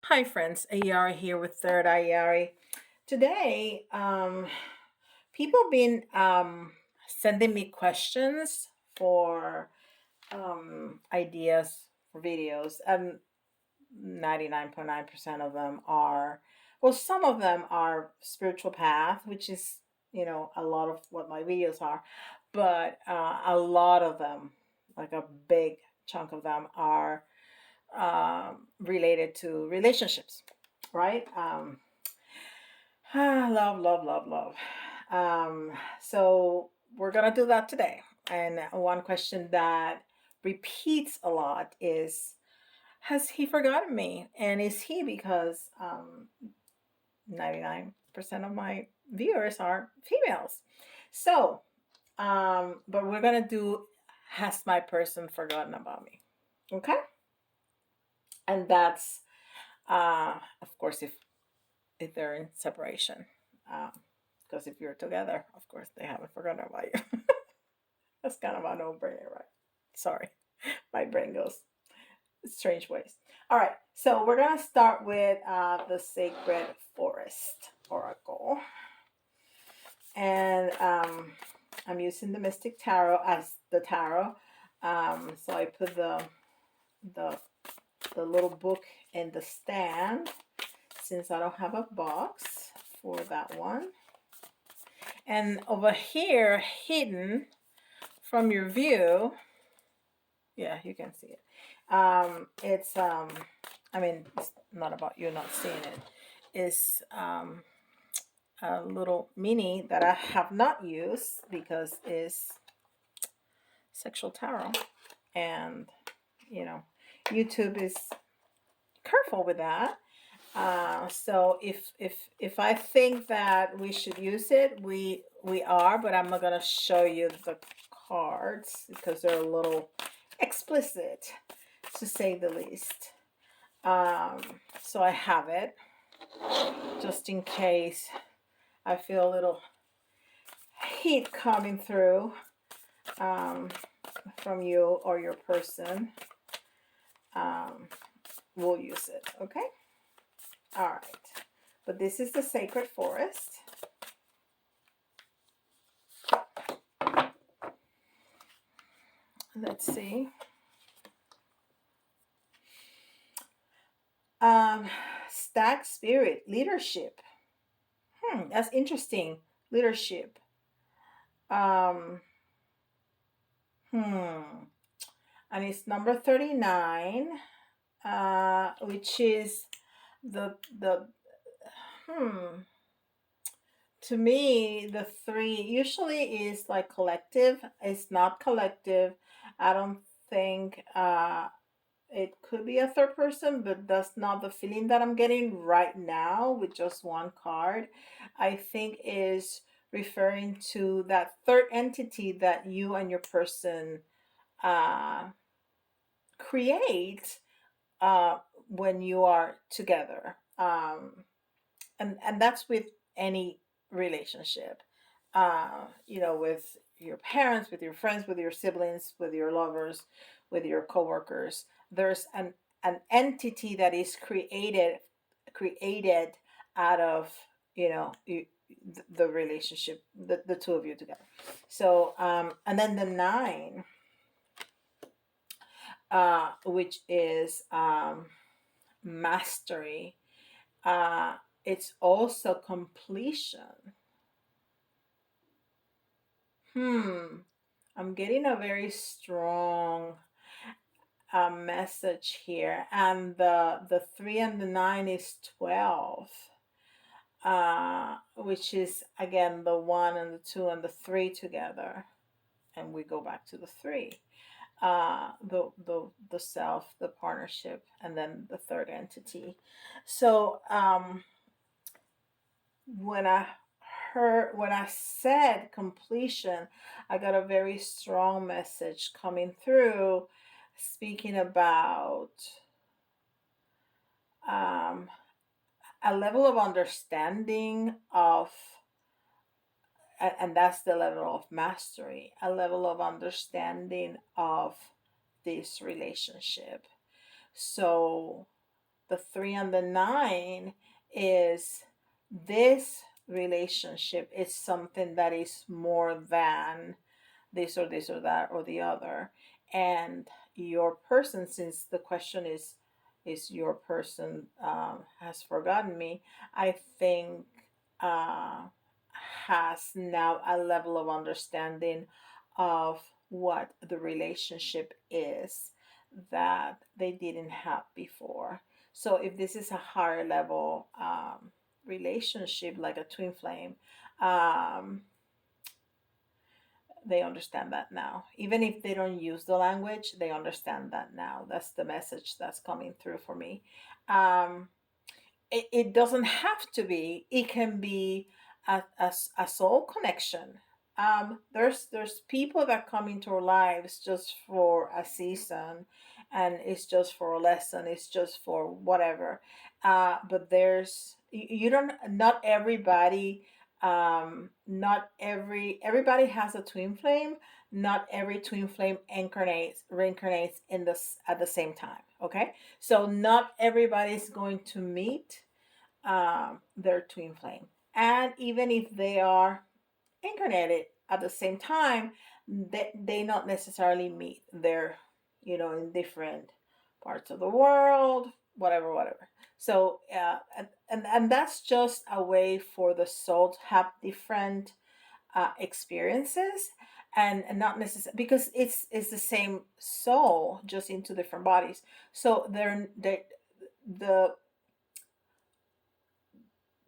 Hi friends, Ayari here with Third Ayari. Today, people been sending me questions for ideas for videos, and 99.9% of them are, well, some of them are spiritual path, which is, a lot of what my videos are, but a lot of them, like a big chunk of them, are related to relationships, right? Love, love, love, love. So we're gonna do that today. And one question that repeats a lot is, has he forgotten me? And is he, because 99% of my viewers are females. So, but we're gonna do, has my person forgotten about me? Okay. And that's of course, if they're in separation. Because if you're together, of course, they haven't forgotten about you. That's kind of a no-brainer, right? Sorry, my brain goes strange ways. All right, so we're gonna start with the Sacred Forest Oracle, and I'm using the Mystic Tarot as the tarot. So I put the the little book in the stand, since I don't have a box for that one. And over here, hidden from your view, yeah, you can see it. It's I mean, it's not about you not seeing it. It's a little mini that I have not used because it's sexual tarot, and you know, YouTube is careful with that. So if I think that we should use it, we are, but I'm not gonna show you the cards because they're a little explicit, to say the least. So I have it just in case I feel a little heat coming through from you or your person. We'll use it, okay? All right, but this is the Sacred Forest. Let's see. Stack spirit, leadership. That's interesting. Leadership. Um, and it's number 39, which is the hmm. To me, the three usually is like collective. It's not collective. I don't think it could be a third person, but that's not the feeling that I'm getting right now with just one card. I think is referring to that third entity that you and your person uh, create when you are together. And that's with any relationship. With your parents, with your friends, with your siblings, with your lovers, with your coworkers. There's an entity that is created out of the relationship, the two of you together. So and then the nine, which is mastery. It's also completion. I'm getting a very strong message here, and the three and the nine is 12, which is again the one and the two and the three together, and we go back to the three, the self, the partnership, and then the third entity. So when I said completion, I got a very strong message coming through, speaking about um, a level of understanding of, and that's the level of mastery, a level of understanding of this relationship. So the 3 and the 9 is this relationship is something that is more than this or that or the other. And your person, since the question is your person has forgotten me, I think uh, has now a level of understanding of what the relationship is that they didn't have before. So if this is a higher level relationship, like a twin flame, um, they understand that now. Even if they don't use the language, they understand that now. That's the message that's coming through for me. Um, it doesn't have to be. It can be a soul connection. There's people that come into our lives just for a season, and it's just for a lesson. It's just for whatever. But there's you don't. Not everybody. Not everybody has a twin flame. Not every twin flame incarnates reincarnates in this at the same time. Okay, so not everybody's going to meet their twin flame. And even if they are incarnated at the same time, they not necessarily meet. They're, in different parts of the world, whatever. So, and that's just a way for the soul to have different experiences, and not necessarily because it's the same soul, just into different bodies. So they the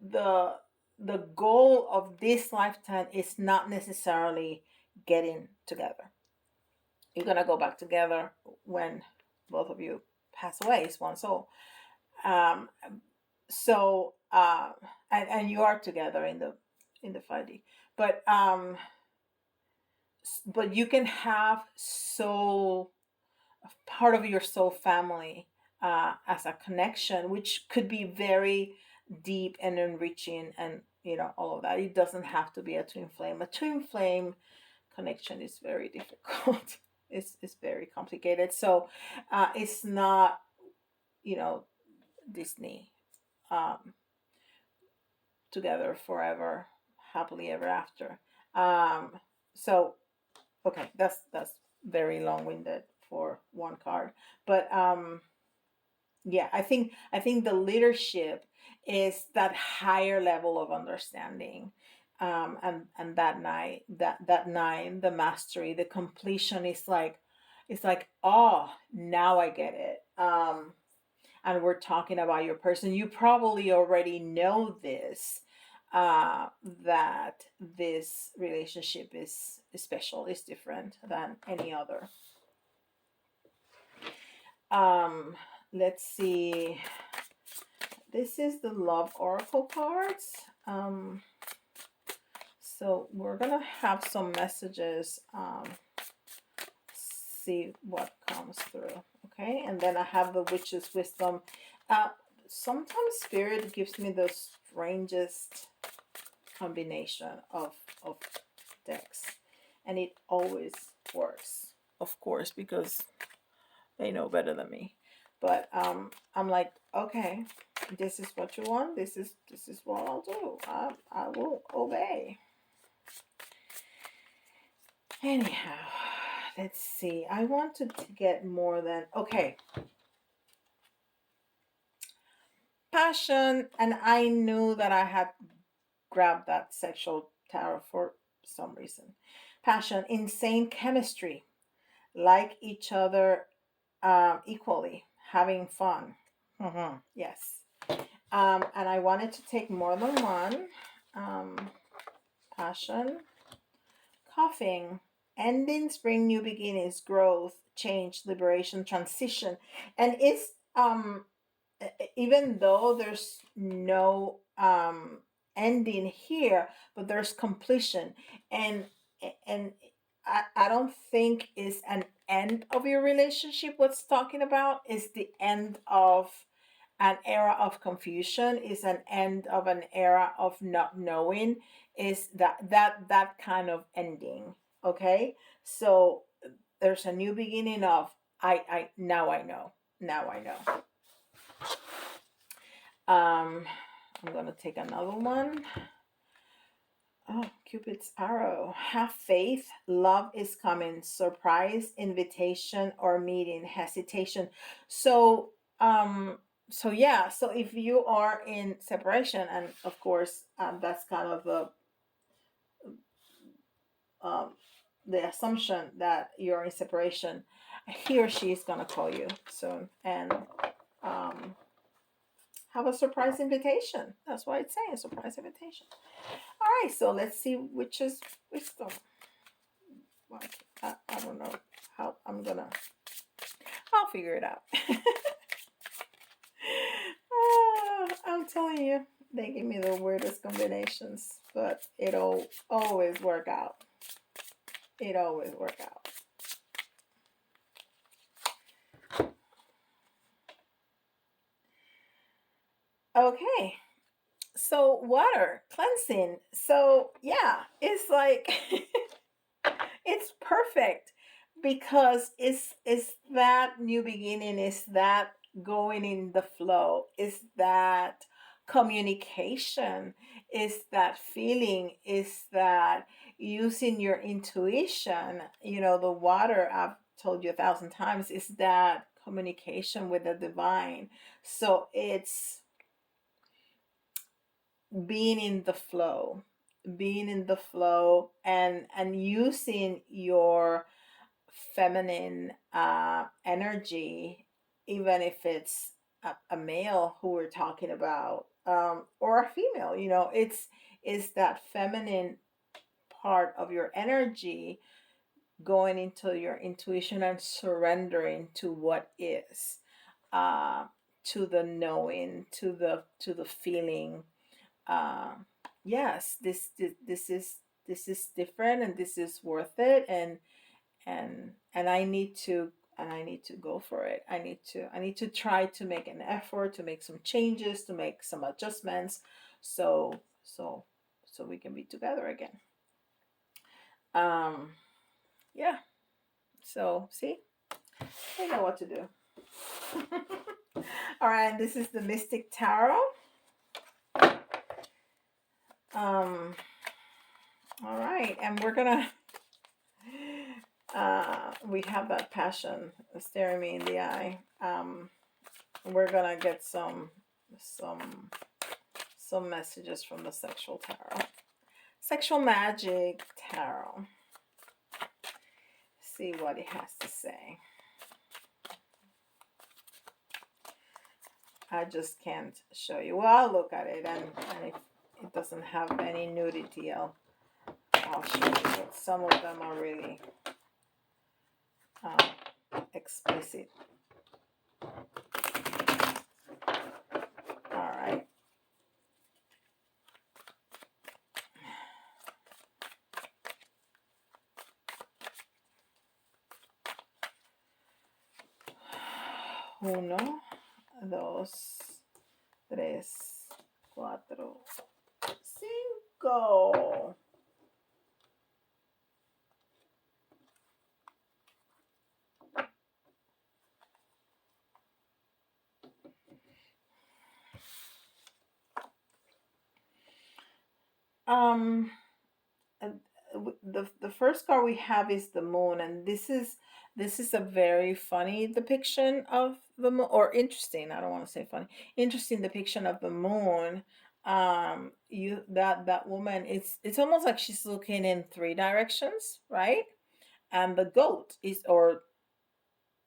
the the goal of this lifetime is not necessarily getting together. You're gonna go back together when both of you pass away. It's one soul. Um, so and you are together in the 5D, but you can have soul, part of your soul family, as a connection, which could be very deep and enriching, and all of that. It doesn't have to be a twin flame. A twin flame connection is very difficult. It's very complicated. So it's not, Disney, um, together forever, happily ever after. So okay, that's very long-winded for one card, but yeah, I think the leadership is that higher level of understanding, and that nine, the mastery, the completion is like, it's like, oh, now I get it. And we're talking about your person. You probably already know this, that this relationship is special, is different than any other. um let's see. This is the love oracle cards. So we're gonna have some messages, see what comes through. Okay, and then I have the witch's wisdom. uh Sometimes spirit gives me the strangest combination of decks, and it always works, of course, because they know better than me. But I'm like, okay, this is what you want. This is what I'll do. I will obey. Anyhow, let's see. I wanted to get more than okay. Passion, and I knew that I had grabbed that sexual tarot for some reason. Passion, insane chemistry, like each other, equally, having fun. Yes. And I wanted to take more than one. Passion, coughing, ending, spring, new beginnings, growth, change, liberation, transition. And it's even though there's no ending here, but there's completion. And I don't think is an end of your relationship. What's talking about is the end of an era of confusion, is an end of an era of not knowing, is that kind of ending. Okay, so there's a new beginning of I know. Now I know. I'm going to take another one. Oh, Cupid's arrow. Have faith. Love is coming. Surprise, invitation, or meeting. Hesitation. So, yeah. So if you are in separation, and of course, that's kind of um, the assumption that you're in separation, he or she is gonna call you soon and um, have a surprise invitation. That's why it's saying surprise invitation. All right, so let's see which is wisdom. Well, I don't know how I'll figure it out. I'm telling you, they give me the weirdest combinations, but it'll always work out. It always work out. Okay, so water cleansing. So yeah, it's like it's perfect because it's that new beginning, is that going in the flow, is that communication, is that feeling, is that using your intuition. The water, I've told you 1,000 times, is that communication with the divine. So it's being in the flow, and using your feminine energy, even if it's a male who we're talking about, or a female. It's that feminine part of your energy, going into your intuition and surrendering to what is, uh, to the knowing, to the feeling. uh, yes, this is different, and this is worth it, and I need to go for it. I need to try to make an effort, to make some changes, to make some adjustments, so so so we can be together again. um yeah, so see, I know what to do. All right, and this is the Mystic Tarot. um all right, and we're gonna we have that passion staring me in the eye. We're gonna get some some messages from the Sexual Tarot, Sexual Magic Tarot. See what it has to say. I just can't show you. Well, I'll look at it, and if it doesn't have any nudity, I'll show you. But some of them are really explicit. All right. Uno, dos, tres, cuatro, cinco. Um, the first card we have is the moon, and this is a very funny depiction of the moon, or interesting. I don't want to say funny. Interesting depiction of the moon. You that woman, it's almost like she's looking in three directions, right? And the goat is, or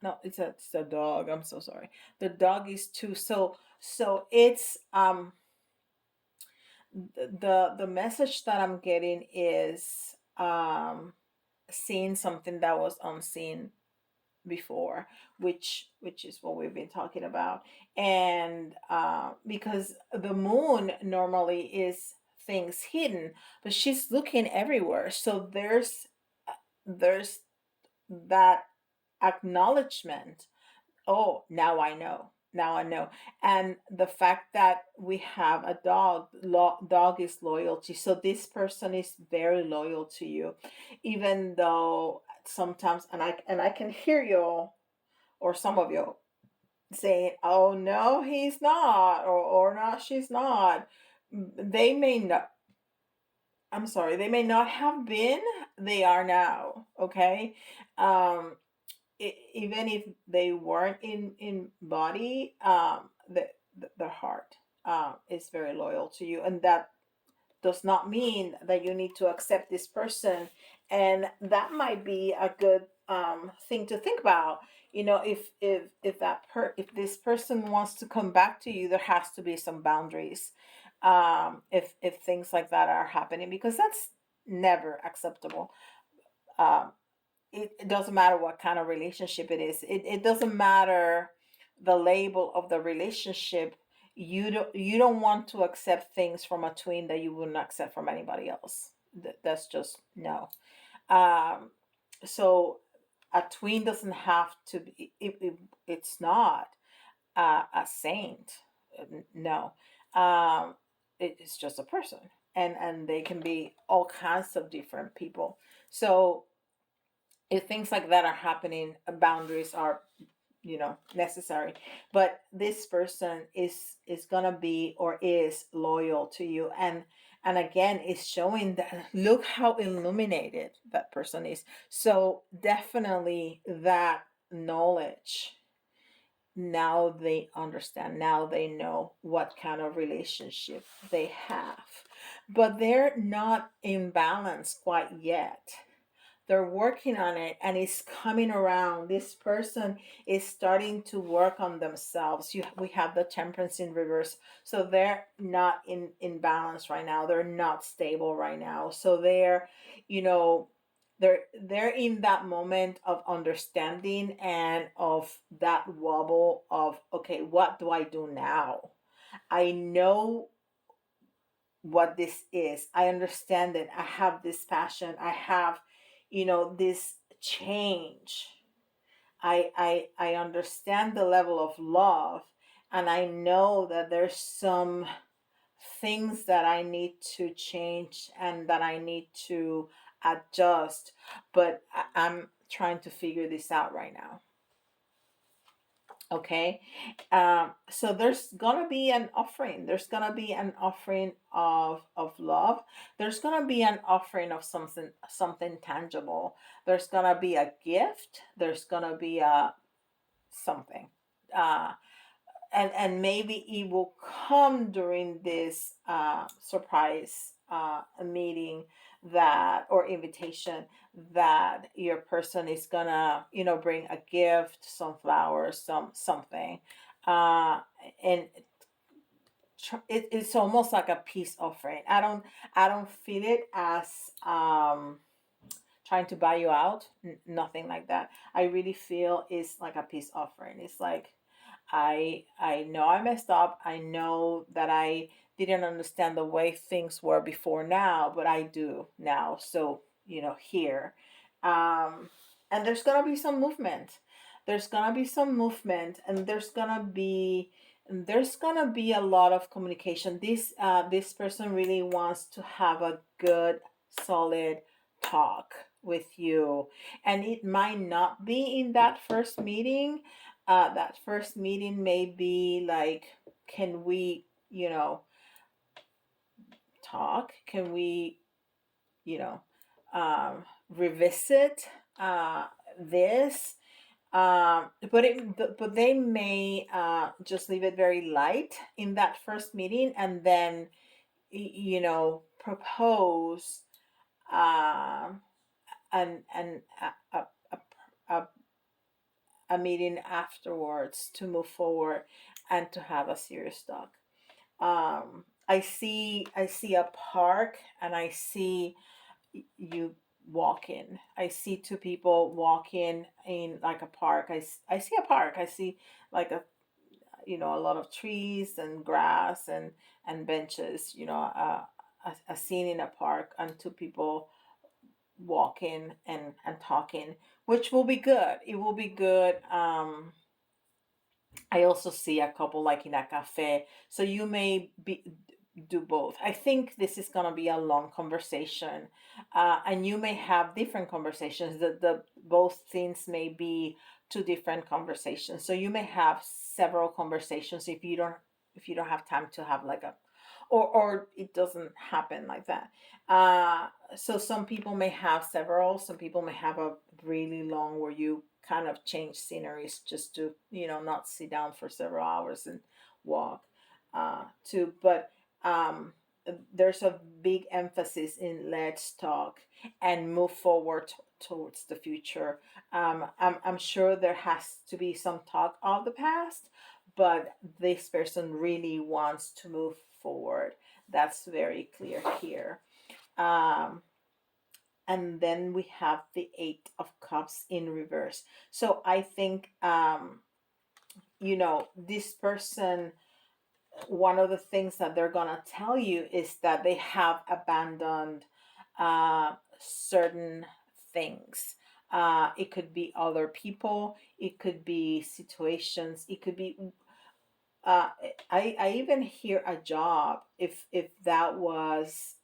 no, it's a dog. I'm so sorry. The dog is two. So it's the message that I'm getting is seeing something that was unseen before, which is what we've been talking about. And because the moon normally is things hidden, but she's looking everywhere. So there's that acknowledgement. Oh, now I know. And the fact that we have a dog, dog is loyalty. So this person is very loyal to you, even though sometimes, and I can hear you, or some of you saying, oh no, he's not, or not, she's not. They may not, I'm sorry, they may not have been, they are now, okay? Um, Even if they weren't in body, the heart is very loyal to you, and that does not mean that you need to accept this person. And that might be a good thing to think about. You know, if this person wants to come back to you, there has to be some boundaries. If things like that are happening, because that's never acceptable. um, it doesn't matter what kind of relationship it is. It doesn't matter the label of the relationship. You don't want to accept things from a twin that you wouldn't accept from anybody else. That's just no. um so a twin doesn't have to be, it's not a saint. No. It's just a person, and they can be all kinds of different people. So if things like that are happening, boundaries are, necessary. But this person is gonna be, or is loyal to you, and again, is showing that, look how illuminated that person is. So definitely that knowledge, now they understand, now they know what kind of relationship they have, but they're not in balance quite yet. They're working on it, and it's coming around. This person is starting to work on themselves. We have the temperance in reverse. So they're not in balance right now. They're not stable right now. So they're, you know, they're in that moment of understanding, and of that wobble of, okay, what do I do now? I know what this is. I understand it. I have this passion. I have, this change. I understand the level of love, and I know that there's some things that I need to change and that I need to adjust, but I'm trying to figure this out right now. Okay. So there's gonna be an offering. There's gonna be an offering of love. There's gonna be an offering of something tangible. There's gonna be a gift. There's gonna be a something. Uh, and maybe it will come during this surprise meeting, that, or invitation, that your person is gonna, bring a gift, some flowers, something. uh and it's almost like a peace offering. I don't feel it as trying to buy you out. Nothing like that. I really feel it's like a peace offering. It's like, I know I messed up. I know that I didn't understand the way things were before now, but I do now. So, here. Um and there's gonna be some movement. And there's gonna be a lot of communication. This person really wants to have a good, solid talk with you. And it might not be in that first meeting. That first meeting may be like, can we, talk? Can we, you know, revisit this? But they may just leave it very light in that first meeting, and then, propose um, an a, a meeting afterwards to move forward and to have a serious talk. I see a park, and I see you walking. I see two people walking in like a park. I see a park. I see like a lot of trees and grass and benches. A scene in a park, and two people walking and talking, which will be good. It will be good. I also see a couple like in a cafe. So you may do both. I think this is going to be a long conversation. And you may have different conversations. The both things may be two different conversations. So you may have several conversations if you don't have time to have like a, or it doesn't happen like that. So some people may have several, some people may have a really long where you kind of change sceneries just to, not sit down for several hours and walk, too. But there's a big emphasis in let's talk and move forward towards the future. I'm sure there has to be some talk of the past, but this person really wants to move forward. That's very clear here. Um, and then we have the Eight of Cups in reverse. So I think, this person, one of the things that they're going to tell you is that they have abandoned certain things. It could be other people, it could be situations, it could be, uh, I even hear a job, if that was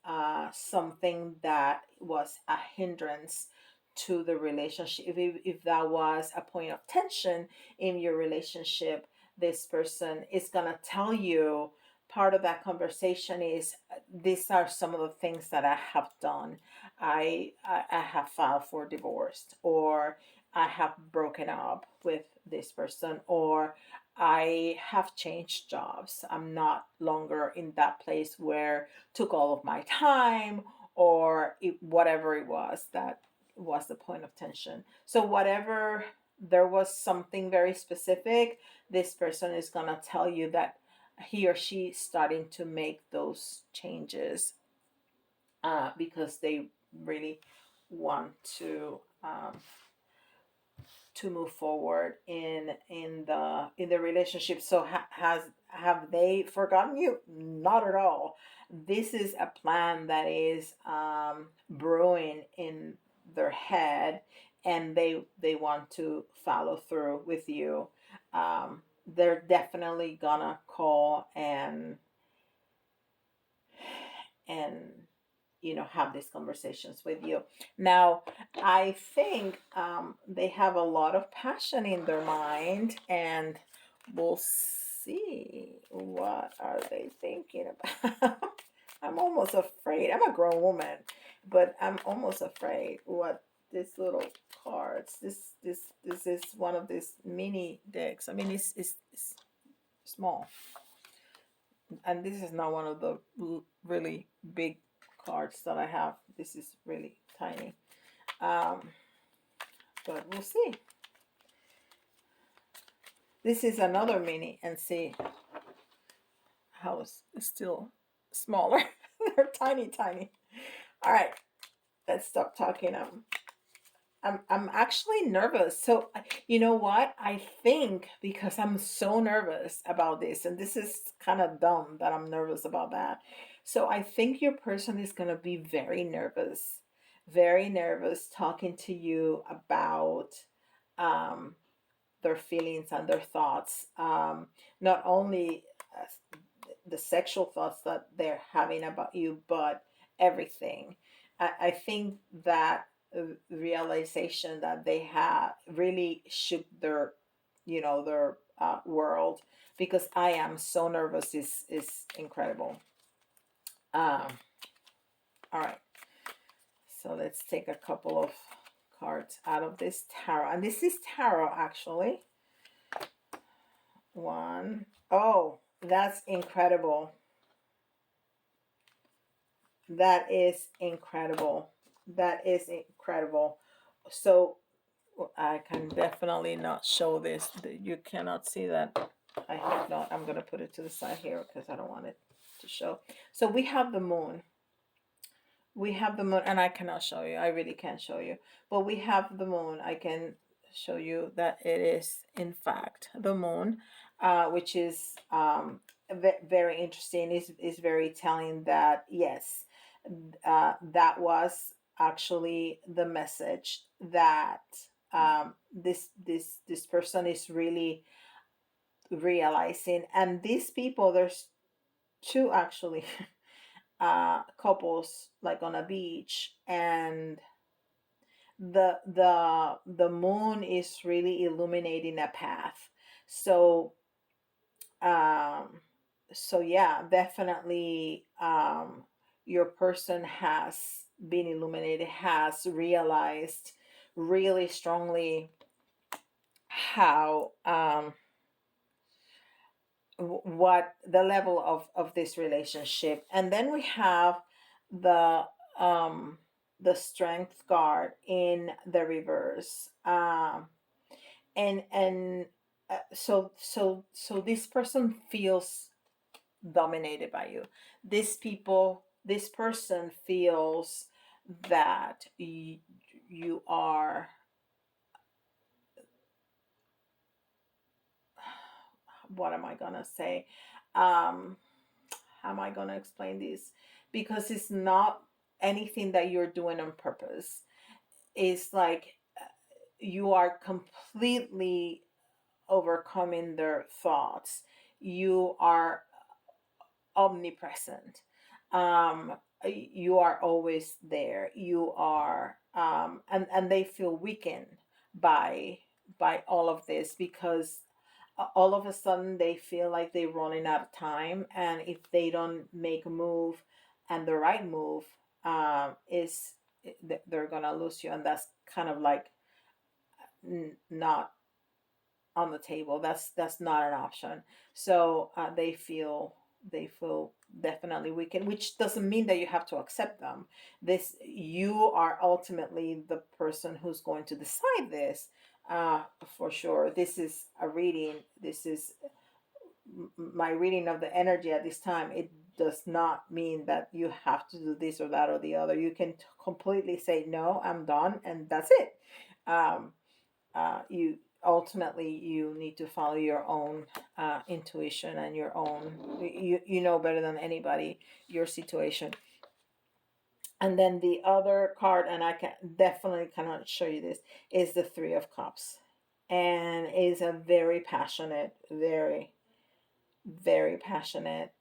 something that was a hindrance to the relationship, if that was a point of tension in your relationship, this person is gonna tell you, part of that conversation is, these are some of the things that I have done. I have filed for divorce, or I have broken up with this person, or I have changed jobs. I'm not longer in that place where took all of my time, or whatever it was that was the point of tension. So whatever, there was something very specific, this person is going to tell you that he or she is starting to make those changes, because they really want to move forward in the relationship. So have they forgotten you? Not at all. This is a plan that is brewing in their head, and they want to follow through with you. They're definitely gonna call and have these conversations with you. Now, I think they have a lot of passion in their mind, and we'll see what are they thinking about. I'm almost afraid. I'm a grown woman, but I'm almost afraid what this little cards. This is one of these mini decks. I mean, it's small, and this is not one of the really big cards that I have. This is really tiny. Um, but we'll see. This is another mini, and see how it's still smaller. They're tiny, tiny. All right, let's stop talking. I'm actually nervous. So you know what? I think because I'm so nervous about this, and this is kind of dumb that I'm nervous about that. So I think your person is gonna be very nervous talking to you about um, their feelings and their thoughts. Not only the sexual thoughts that they're having about you, but everything. I think that realization that they have really shook their world, because I am so nervous is incredible. Um, all right, so let's take a couple of cards out of this tarot, and this is tarot actually. One. Oh, that's incredible. That is incredible. That is incredible. So I can definitely not show this. You cannot see that. I hope not. I'm going to put it to the side here because I don't want it to show. So we have the moon. We have the moon, and I cannot show you. I really can't show you. But we have the moon. I can show you that it is, in fact, the moon, which is very interesting. Is very telling that, yes, that was actually the message that this person is really realizing. And these people, there's two actually couples like on a beach, and the moon is really illuminating a path. So So yeah, definitely, your person has been illuminated, has realized really strongly how, what the level of this relationship. And then we have the, um the strength card in the reverse. And so this person feels dominated by you. This person feels that you are, what am I gonna say? How am I gonna explain this? Because it's not anything that you're doing on purpose. It's like, you are completely overcoming their thoughts. You are omnipresent. You are always there. You are, and they feel weakened by all of this, because all of a sudden they feel like they're running out of time, and if they don't make a move, and the right move, is, they're gonna lose you, and that's kind of like, not on the table. That's not an option. So, they feel definitely weakened, which doesn't mean that you have to accept them. This, you are ultimately the person who's going to decide this. For sure, this is a reading. This is my reading of the energy at this time. It does not mean that you have to do this or that or the other. You can completely say, no, I'm done, and that's it. um, you ultimately, you need to follow your own, intuition, and your own, you know better than anybody your situation. And then the other card, and I can definitely cannot show you this, is the Three of Cups, and is a very passionate, very passionate,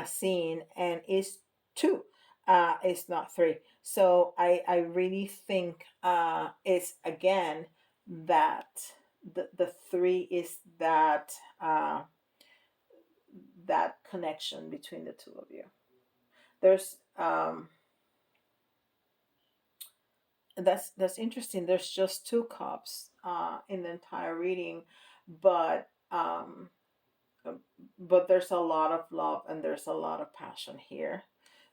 scene, and is two. It's not three. So I really think, it's again that the three is that, that connection between the two of you. There's, that's interesting. There's just two cups, in the entire reading, but, but there's a lot of love, and there's a lot of passion here.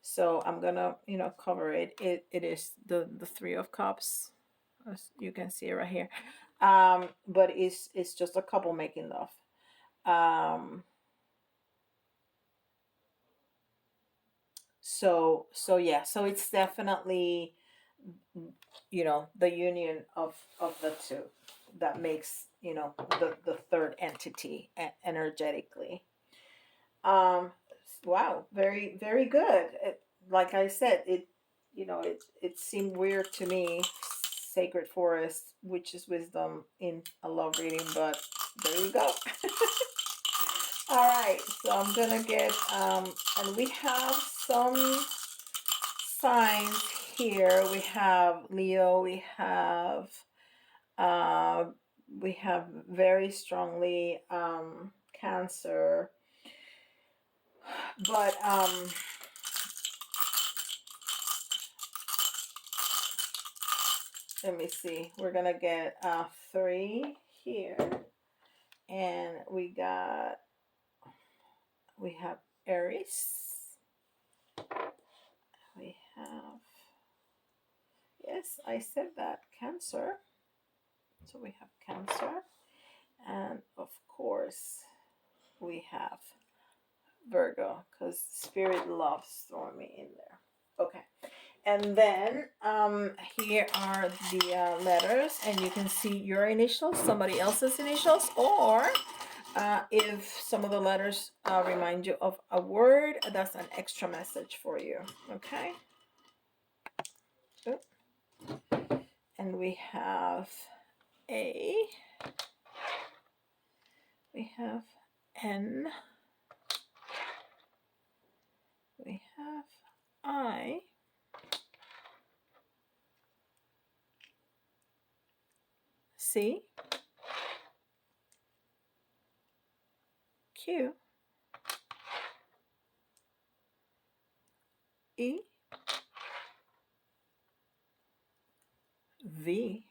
So I'm gonna, cover it. It is the Three of Cups, as you can see right here. But it's just a couple making love. So yeah, so it's definitely, the union of the two that makes, the third entity, energetically. Um, wow, very, very good. Like I said, it seemed weird to me. Sacred Forest, Witch's Wisdom in a love reading, but there you go. All right, so I'm gonna get, and we have some signs here. We have Leo. Uh, we have very strongly, Cancer, but, let me see. We're gonna get, three here, and we have Aries. We have, yes, I said that, Cancer. So we have Cancer, and of course we have Virgo, because Spirit loves throwing me in there. Okay. And then, here are the, letters, and you can see your initials, somebody else's initials, or, if some of the letters, remind you of a word, that's an extra message for you. Okay. Oop. And we have A, we have N, we have I, C, Q, E, V,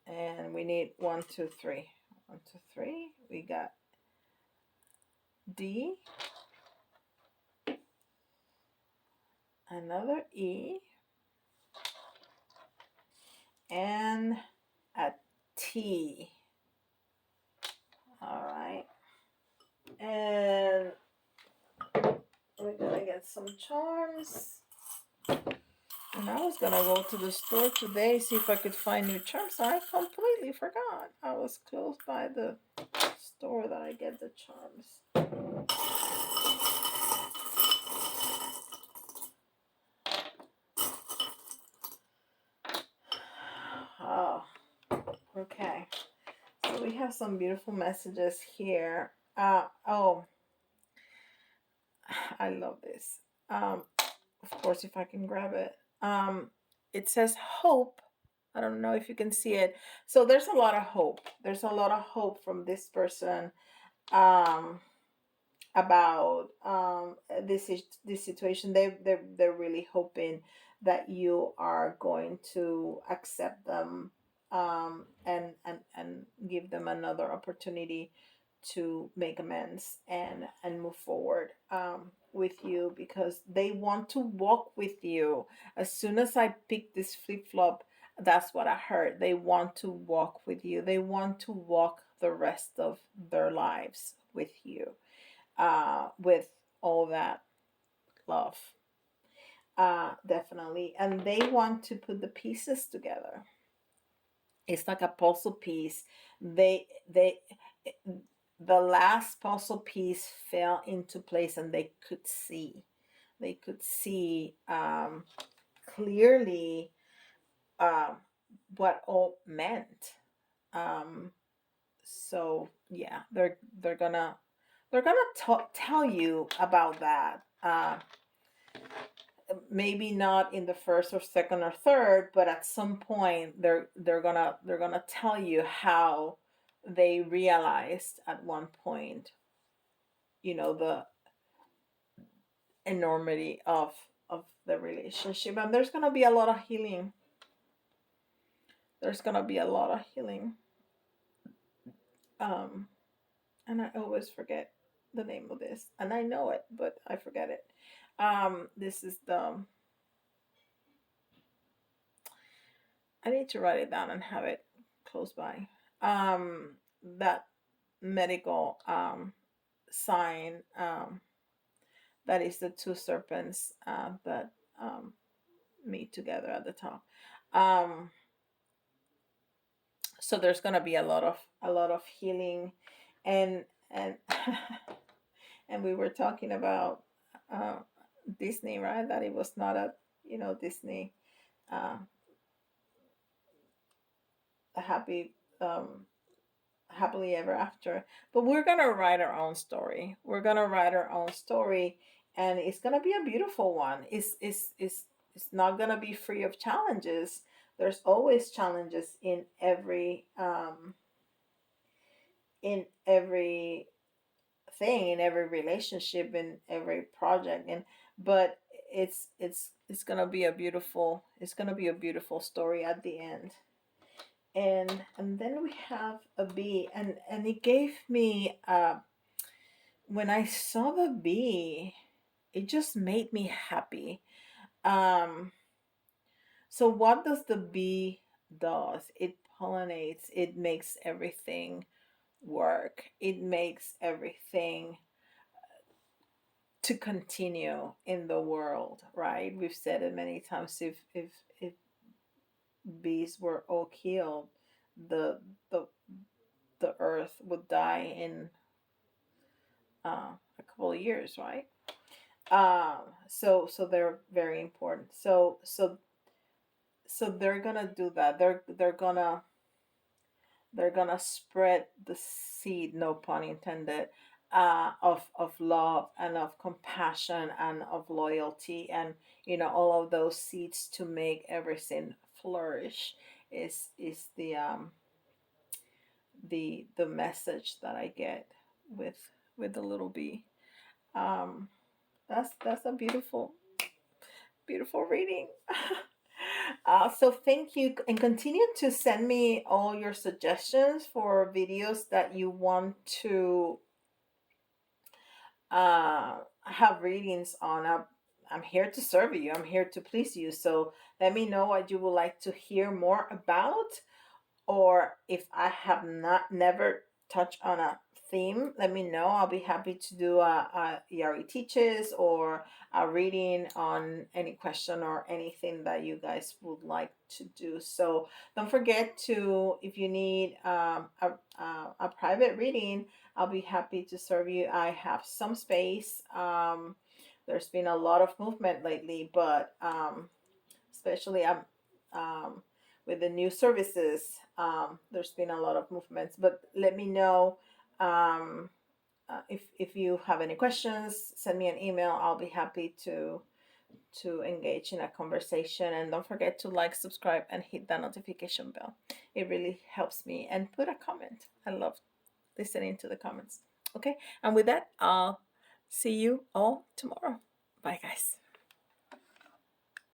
and we need 1, 2, 3. 1, 2, 3. We got D, another E, and a T. All right. And we're gonna get some charms. And I was gonna go to the store today, see if I could find new charms. I completely forgot. I was close by the store that I get the charms. Oh, okay. So we have some beautiful messages here. Oh, I love this. Of course, if I can grab it. It says hope. I don't know if you can see it. So there's a lot of hope. There's a lot of hope from this person. About this situation. They're really hoping that you are going to accept them, and give them another opportunity to make amends and move forward, with you, because they want to walk with you. As soon as I picked this flip-flop, that's what I heard. They want to walk with you. They want to walk the rest of their lives with you, with all that love, definitely. And they want to put the pieces together. It's like a puzzle piece. They the last puzzle piece fell into place, and they could see, clearly, um, what all meant. um, so yeah, they're gonna tell you about that. Maybe not in the first or second or third, but at some point they're gonna tell you how they realized at one point, the enormity of the relationship. And there's gonna be a lot of healing. There's gonna be a lot of healing. Um, and I always forget the name of this, and I know it, but I forget it. This is the I need to write it down and have it close by. That medical, sign, that is the two serpents, that, meet together at the top. Um, so there's gonna be a lot of healing, and and we were talking about, uh, Disney, right? That it was not Disney, uh, a happily ever after. But we're gonna write our own story. We're gonna write our own story, and it's gonna be a beautiful one. It's not gonna be free of challenges. There's always challenges in every thing, in every relationship, in every project. And but it's gonna be a beautiful story at the end. And then we have a bee, and it gave me, when I saw the bee, it just made me happy. um so what does the bee does? It pollinates. It makes everything work. It makes everything to continue in the world, right? We've said it many times. If bees were all killed, the the the earth would die in, a couple of years, right? So they're very important. So they're gonna do that. They're gonna spread the seed, no pun intended, of love and of compassion and of loyalty, and all of those seeds to make everything flourish, is the message that I get with the little bee. Um, that's a beautiful, beautiful reading. So thank you, and continue to send me all your suggestions for videos that you want to have readings on. I'm here to serve you. I'm here to please you. So let me know what you would like to hear more about, or if I have not never touched on a theme, let me know. I'll be happy to do a Yari teaches or a reading on any question or anything that you guys would like to do. So don't forget to, if you need a private reading, I'll be happy to serve you. I have some space. There's been a lot of movement lately, but especially um, with the new services. There's been a lot of movements, but let me know if you have any questions. Send me an email. I'll be happy to engage in a conversation. And don't forget to like, subscribe, and hit that notification bell. It really helps me. And put a comment. I love listening to the comments. Okay, and with that, I'll see you all tomorrow. Bye, guys.